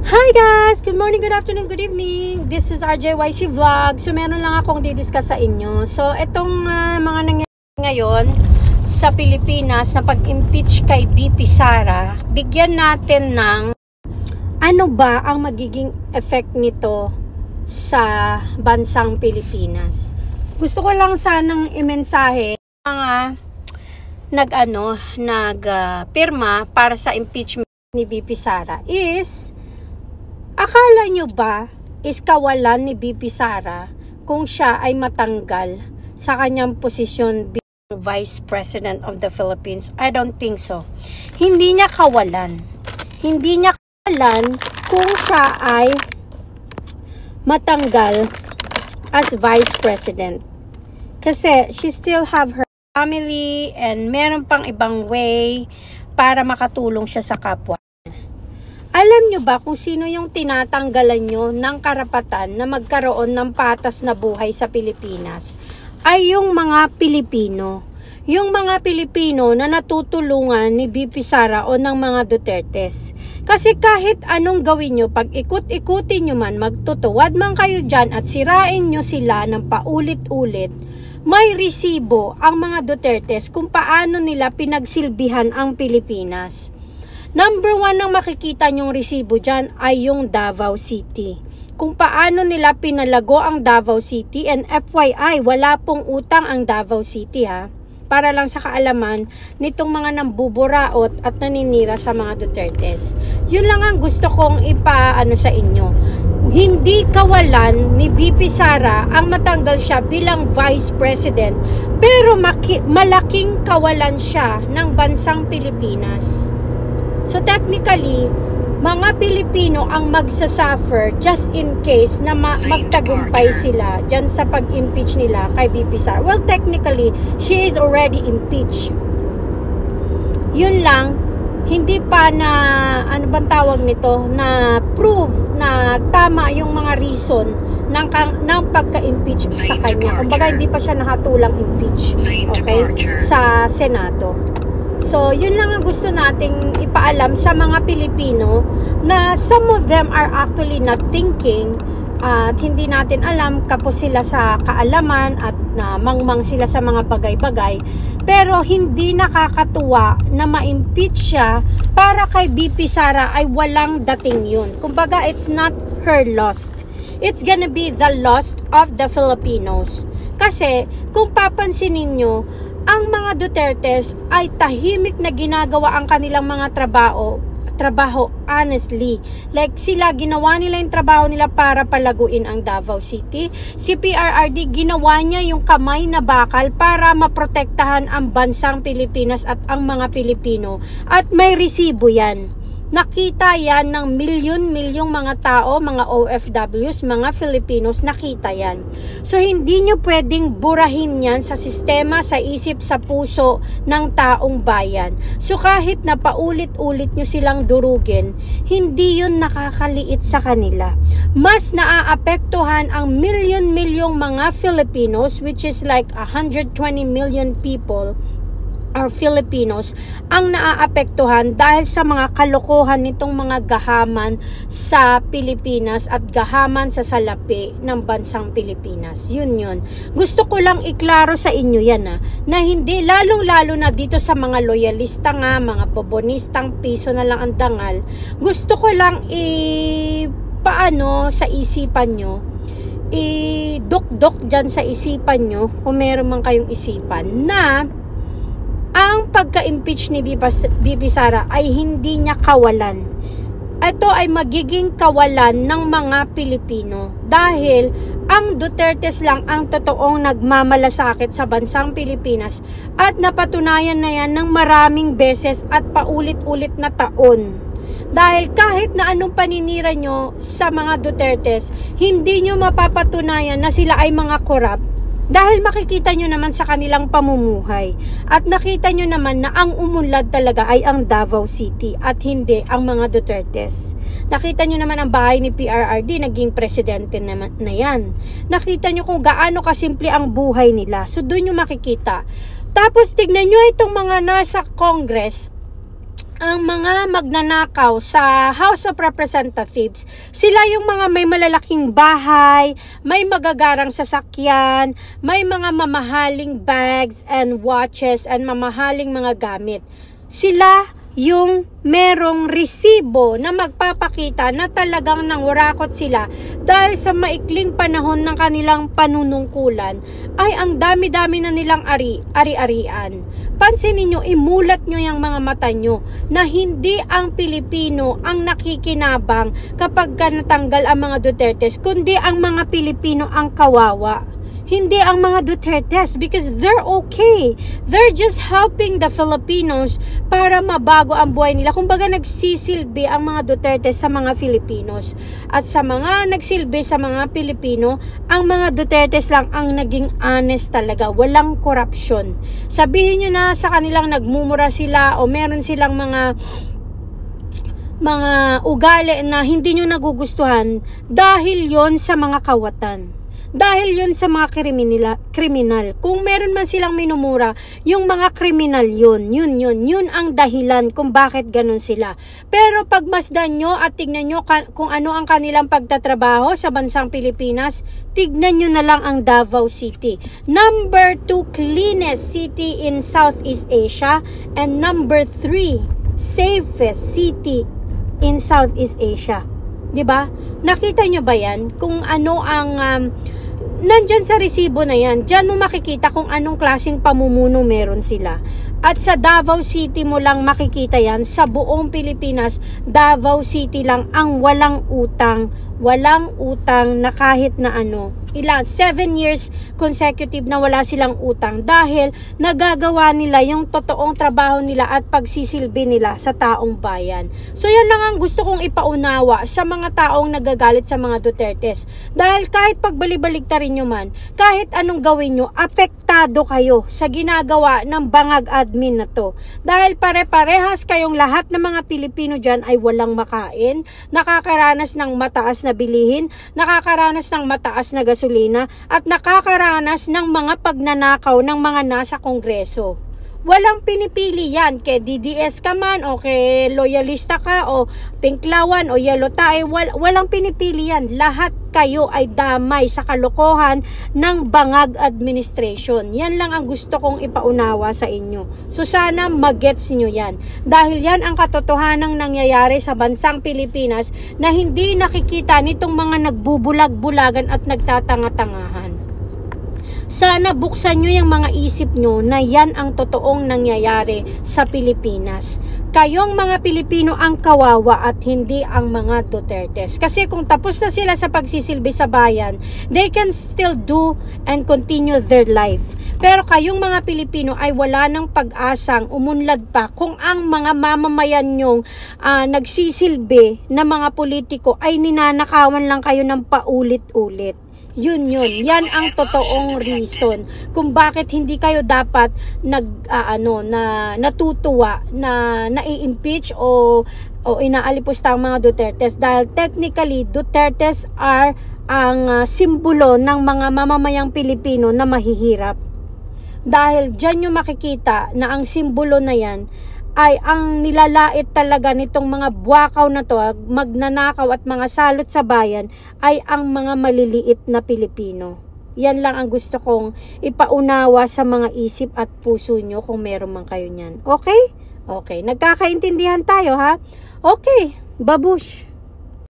Hi guys! Good morning, good afternoon, good evening. This is RJYC Vlog. So meron lang akong didiscuss sa inyo. So itong mga nangyayari ngayon sa Pilipinas na pag-impeach kay BP Sara, bigyan natin ng ano ba ang magiging effect nito sa bansang Pilipinas. Gusto ko lang sanang imensahe mga nag-pirma para sa impeachment ni BP Sara is akala nyo ba is kawalan ni BP Sara kung siya ay matanggal sa kanyang posisyon bilang Vice President of the Philippines? I don't think so. Hindi niya kawalan. Hindi niya kawalan kung siya ay matanggal as Vice President. Kasi she still have her family and meron pang ibang way para makatulong siya sa kapwa. Alam nyo ba kung sino yung tinatanggalan nyo ng karapatan na magkaroon ng patas na buhay sa Pilipinas? Ay yung mga Pilipino. Yung mga Pilipino na natutulungan ni BP Sara o ng mga Dutertes. Kasi kahit anong gawin nyo, pag ikut-ikutin nyo man, magtutuwad man kayo dyan at sirain nyo sila ng paulit-ulit, may resibo ang mga Dutertes kung paano nila pinagsilbihan ang Pilipinas. Number 1 ang makikita nyong resibo dyan ay yung Davao City. Kung paano nila pinalago ang Davao City, and FYI, wala pong utang ang Davao City ha. Para lang sa kaalaman nitong mga nambuburaot at naninira sa mga Dutertes. Yun lang ang gusto kong ipaano sa inyo. Hindi kawalan ni BP Sara ang matanggal siya bilang Vice President, pero malaking kawalan siya ng bansang Pilipinas. So technically, mga Pilipino ang magsasuffer just in case na magtagumpay sila dyan sa pag-impeach nila kay BP Sara. Well, technically, she is already impeached. Yun lang, hindi pa na, ano bang tawag nito, na prove na tama yung mga reason ng pagka-impeach sa kanya. Kumbaga, hindi pa siya nakatulang impeach, okay, sa Senado. So, yun lang ang gusto nating ipaalam sa mga Pilipino na some of them are actually not thinking at hindi natin alam kapos sila sa kaalaman at mangmang sila sa mga bagay-bagay. Pero hindi nakakatuwa na ma-impeach siya para kay BP Sara ay walang dating yun. Kumbaga, it's not her loss. It's gonna be the loss of the Filipinos. Kasi, kung papansinin nyo, ang mga Dutertes ay tahimik na ginagawa ang kanilang mga trabaho honestly. Like sila, ginawa nila yung trabaho nila para palaguin ang Davao City. Si PRRD, ginawa niya yung kamay na bakal para maprotektahan ang bansang Pilipinas at ang mga Pilipino. At may resibo yan. Nakita yan ng milyon-milyong mga tao, mga OFWs, mga Filipinos, nakita yan. So, hindi nyo pwedeng burahin yan sa sistema, sa isip, sa puso ng taong bayan. So, kahit na paulit-ulit nyo silang durugin, hindi yun nakakaliit sa kanila. Mas naaapektuhan ang milyon-milyong mga Filipinos, which is like 120 million people, or Filipinos, ang naaapektuhan dahil sa mga kalokohan nitong mga gahaman sa Pilipinas at gahaman sa salapi ng bansang Pilipinas. Yun. Gusto ko lang iklaro sa inyo yan na hindi, lalong-lalo na dito sa mga loyalista nga, mga pobonistang piso na lang ang dangal. Gusto ko lang paano sa isipan nyo, idok-dok dyan sa isipan nyo, kung meron man kayong isipan, na ang pagka-impeach ni BP Sara ay hindi niya kawalan. Ito ay magiging kawalan ng mga Pilipino dahil ang Dutertes lang ang totoong nagmamalasakit sa bansang Pilipinas at napatunayan na yan ng maraming beses at paulit-ulit na taon. Dahil kahit na anong paninira nyo sa mga Dutertes, hindi nyo mapapatunayan na sila ay mga korap. Dahil makikita nyo naman sa kanilang pamumuhay at nakita nyo naman na ang umunlad talaga ay ang Davao City at hindi ang mga Dutertes. Nakita nyo naman ang bahay ni PRRD, naging presidente naman na yan. Nakita nyo kung gaano kasimple ang buhay nila. So doon nyo makikita. Tapos tignan nyo itong mga nasa Congress, ang mga magnanakaw sa House of Representatives, sila yung mga may malalaking bahay, may magagarang sasakyan, may mga mamahaling bags and watches and mamahaling mga gamit. Sila yung merong resibo na magpapakita na talagang nangurakot sila dahil sa maikling panahon ng kanilang panunungkulan ay ang dami-dami na nilang ari-arian. Pansinin nyo, imulat nyo yung mga mata nyo na hindi ang Pilipino ang nakikinabang kapag natanggal ang mga Dutertes, kundi ang mga Pilipino ang kawawa. Hindi ang mga Dutertes, because they're okay. They're just helping the Filipinos para mabago ang buhay nila. Kumbaga nagsisilbi ang mga Dutertes sa mga Filipinos. At sa mga nagsilbi sa mga Pilipino, ang mga Dutertes lang ang naging honest talaga. Walang korupsyon. Sabihin nyo na sa kanilang nagmumura sila o meron silang mga ugali na hindi nyo nagugustuhan dahil yon sa mga kawatan. Dahil yun sa mga kriminal. Kung meron man silang minumura, yung mga kriminal yun ang dahilan kung bakit ganun sila. Pero pagmasdan nyo at tignan nyo kung ano ang kanilang pagtatrabaho sa bansang Pilipinas, tignan nyo na lang ang Davao City. Number 2 cleanest city in Southeast Asia and number 3 safest city in Southeast Asia. 'Di ba? Nakita nyo ba yan? Kung ano ang nandyan sa resibo na yan, dyan mo makikita kung anong klaseng pamumuno meron sila. At sa Davao City mo lang makikita yan, sa buong Pilipinas, Davao City lang ang walang utang na kahit na ano. 7 years consecutive na wala silang utang dahil nagagawa nila yung totoong trabaho nila at pagsisilbi nila sa taong bayan. So yan lang ang gusto kong ipaunawa sa mga taong nagagalit sa mga Dutertes. Dahil kahit pagbalibaligtarin nyo man, kahit anong gawin nyo, apektado kayo sa ginagawa ng bangag admin na to. Dahil pare-parehas kayong lahat ng mga Pilipino dyan ay walang makain, nakakaranas ng mataas na bilihin, nakakaranas ng mataas na gasolina, at nakakaranas ng mga pagnanakaw ng mga nasa Kongreso. Walang pinipili yan, kay DDS ka man, o kay loyalista ka, o pinklawan, o yellow tie, walang pinipili yan. Lahat kayo ay damay sa kalokohan ng bangag administration. Yan lang ang gusto kong ipaunawa sa inyo. So sana magets nyo yan. Dahil yan ang katotohanang nangyayari sa bansang Pilipinas na hindi nakikita nitong mga nagbubulag-bulagan at nagtatanga-tangahan. Sana buksan nyo yung mga isip nyo na yan ang totoong nangyayari sa Pilipinas. Kayong mga Pilipino ang kawawa at hindi ang mga Dutertes. Kasi kung tapos na sila sa pagsisilbi sa bayan, they can still do and continue their life. Pero kayong mga Pilipino ay wala ng pag-asang umunlad pa kung ang mga mamamayan nyong nagsisilbi na mga politiko ay ninanakawan lang kayo ng paulit-ulit. Yun. Yan ang totoong reason kung bakit hindi kayo dapat natutuwa na nai-impeach o inaalipusta ang mga Dutertes. Dahil technically, Dutertes are ang simbolo ng mga mamamayang Pilipino na mahihirap. Dahil dyan yung makikita na ang simbolo na yan ay ang nilalait talaga nitong mga buwakaw na to, magnanakaw at mga salot sa bayan, ay ang mga maliliit na Pilipino. Yan lang ang gusto kong ipaunawa sa mga isip at puso nyo kung meron man kayo niyan. Okay? Okay. Nagkakaintindihan tayo, ha? Okay. Babush.